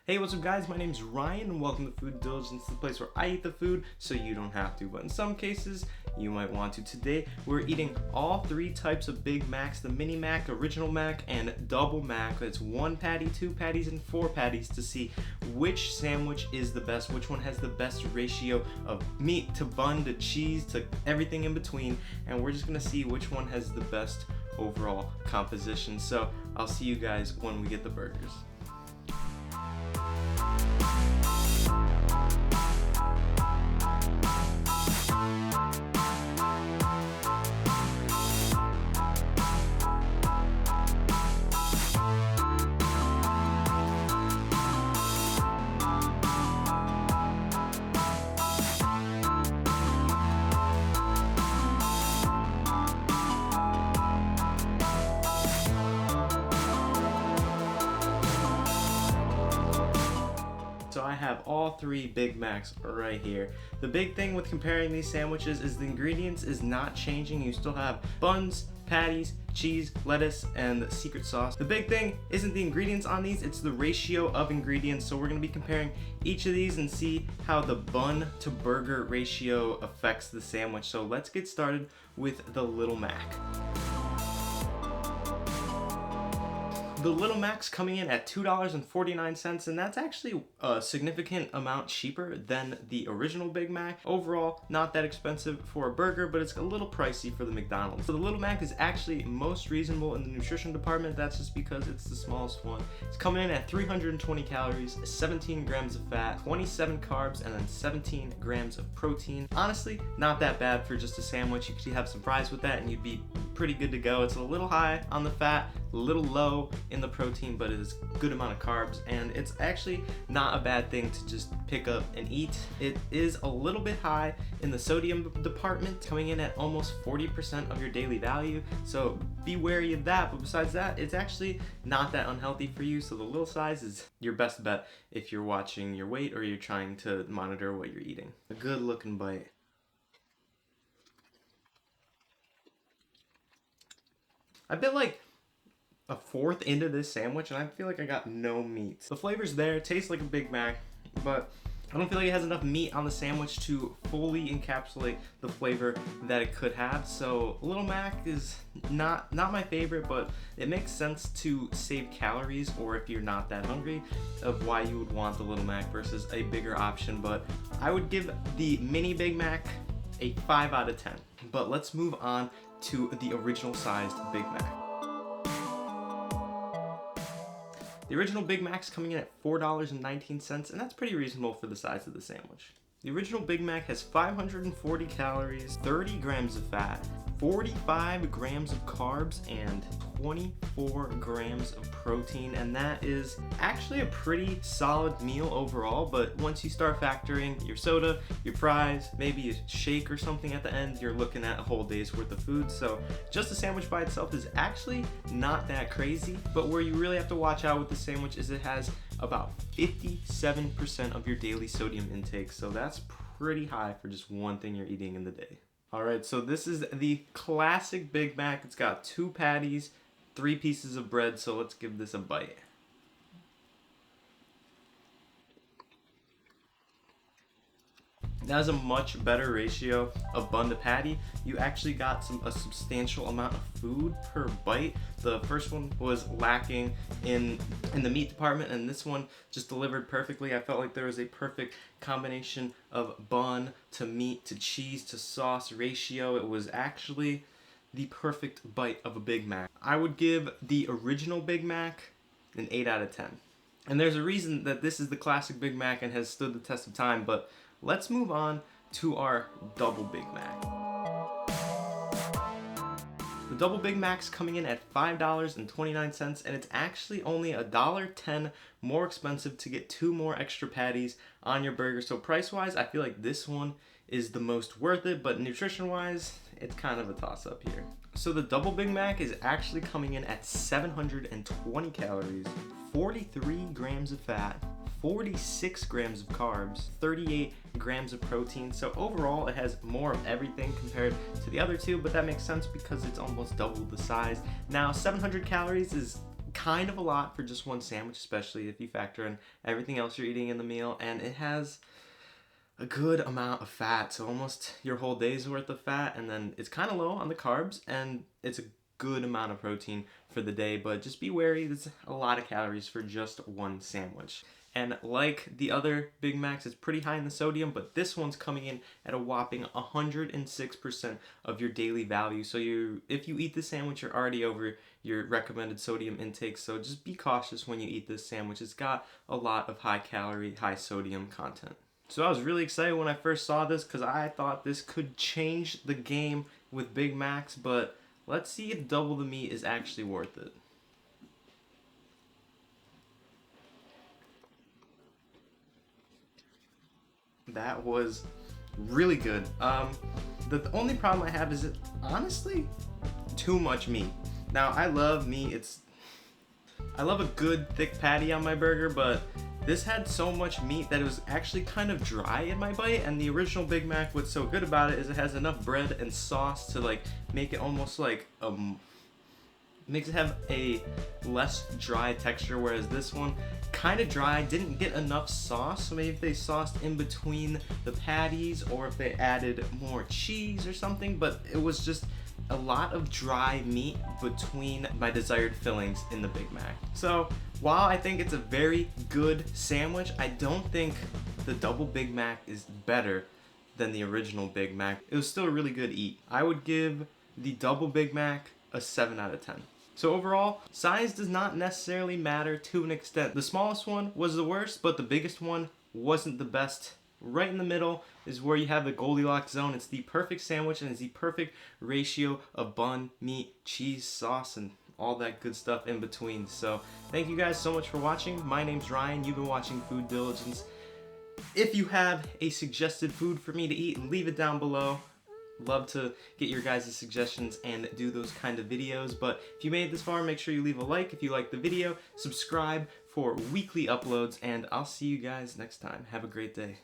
Hey, what's up guys? My name's Ryan and welcome to Foodiligence, the place where I eat the food so you don't have to, but in some cases you might want to. Today we're eating all three types of Big Macs, the Mini Mac, Original Mac, and Double Mac. It's 1 patty, 2 patties, and 4 patties to see which sandwich is the best, which one has the best ratio of meat to bun to cheese to everything in between, and we're just gonna see which one has the best overall composition. So I'll see you guys when we get the burgers. So I have all three Big Macs right here. The big thing with comparing these sandwiches is the ingredients is not changing. You still have buns, patties, cheese, lettuce, and secret sauce. The big thing isn't the ingredients on these, it's the ratio of ingredients. So we're gonna be comparing each of these and see how the bun to burger ratio affects the sandwich. So let's get started with the Little Mac. The Little Mac's coming in at $2.49, and that's actually a significant amount cheaper than the original Big Mac. Overall, not that expensive for a burger, but it's a little pricey for the McDonald's. So the Little Mac is actually most reasonable in the nutrition department. That's just because it's the smallest one. It's coming in at 320 calories, 17 grams of fat, 27 carbs, and then 17 grams of protein. Honestly, not that bad for just a sandwich. You could have some fries with that and you'd be pretty good to go. It's a little high on the fat, a little low in the protein, but it is a good amount of carbs, and it's actually not a bad thing to just pick up and eat. It is a little bit high in the sodium department, coming in at almost 40% of your daily value, so be wary of that. But besides that, it's actually not that unhealthy for you, so the little size is your best bet if you're watching your weight or you're trying to monitor what you're eating. A good looking bite. I bit like a fourth into this sandwich and I feel like I got no meat. The flavor's there, it tastes like a Big Mac, but I don't feel like it has enough meat on the sandwich to fully encapsulate the flavor that it could have. So Little Mac is not my favorite, but it makes sense to save calories, or if you're not that hungry, of why you would want the Little Mac versus a bigger option. But I would give the Mini Big Mac a 5 out of 10. But let's move on to the original sized Big Mac. The original Big Mac's coming in at $4.19, and that's pretty reasonable for the size of the sandwich. The original Big Mac has 540 calories, 30 grams of fat, 45 grams of carbs, and 24 grams of protein, and that is actually a pretty solid meal overall. But once you start factoring your soda, your fries, maybe a shake or something at the end, you're looking at a whole day's worth of food. So just the sandwich by itself is actually not that crazy, but where you really have to watch out with the sandwich is it has about 57% of your daily sodium intake, so that's pretty high for just one thing you're eating in the day. Alright, so this is the classic Big Mac. It's got 2 patties, 3 pieces of bread, so let's give this a bite. That has a much better ratio of bun to patty. You actually got a substantial amount of food per bite. The first one was lacking in the meat department, and this one just delivered perfectly. I felt like there was a perfect combination of bun to meat to cheese to sauce ratio. It was actually the perfect bite of a Big Mac. I would give the original Big Mac an 8 out of 10. And there's a reason that this is the classic Big Mac and has stood the test of time, but let's move on to our Double Big Mac. The Double Big Mac's coming in at $5.29, and it's actually only $1.10 more expensive to get 2 more extra patties on your burger. So price-wise, I feel like this one is the most worth it, but nutrition-wise, it's kind of a toss-up here. So the Double Big Mac is actually coming in at 720 calories, 43 grams of fat, 46 grams of carbs, 38 grams of protein. So overall, it has more of everything compared to the other two, but that makes sense because it's almost double the size. Now, 700 calories is kind of a lot for just one sandwich, especially if you factor in everything else you're eating in the meal, and it has a good amount of fat, so almost your whole day's worth of fat, and then it's kind of low on the carbs, and it's a good amount of protein for the day, but just be wary, there's a lot of calories for just one sandwich. And like the other Big Macs, it's pretty high in the sodium, but this one's coming in at a whopping 106% of your daily value. So if you eat the sandwich, you're already over your recommended sodium intake. So just be cautious when you eat this sandwich. It's got a lot of high calorie, high sodium content. So I was really excited when I first saw this because I thought this could change the game with Big Macs, but let's see if double the meat is actually worth it. That was really good. The only problem I have is it honestly too much meat. Now I love meat. I love a good thick patty on my burger, but this had so much meat that it was actually kind of dry in my bite. And the original Big Mac, what's so good about it is it has enough bread and sauce to like make it almost like makes it have a less dry texture, whereas this one kind of dry, didn't get enough sauce. So maybe if they sauced in between the patties, or if they added more cheese or something, but it was just a lot of dry meat between my desired fillings in the Big Mac. So while I think it's a very good sandwich, I don't think the double Big Mac is better than the original Big Mac. It was still a really good eat. I would give the double Big Mac a 7 out of 10. So overall, size does not necessarily matter to an extent. The smallest one was the worst, but the biggest one wasn't the best. Right in the middle is where you have the Goldilocks zone. It's the perfect sandwich, and it's the perfect ratio of bun, meat, cheese, sauce, and all that good stuff in between. So thank you guys so much for watching. My name's Ryan. You've been watching Foodiligence. If you have a suggested food for me to eat, leave it down below. Love to get your guys' suggestions and do those kind of videos. But if you made it this far, make sure you leave a like if you like the video, subscribe for weekly uploads, and I'll see you guys next time. Have a great day.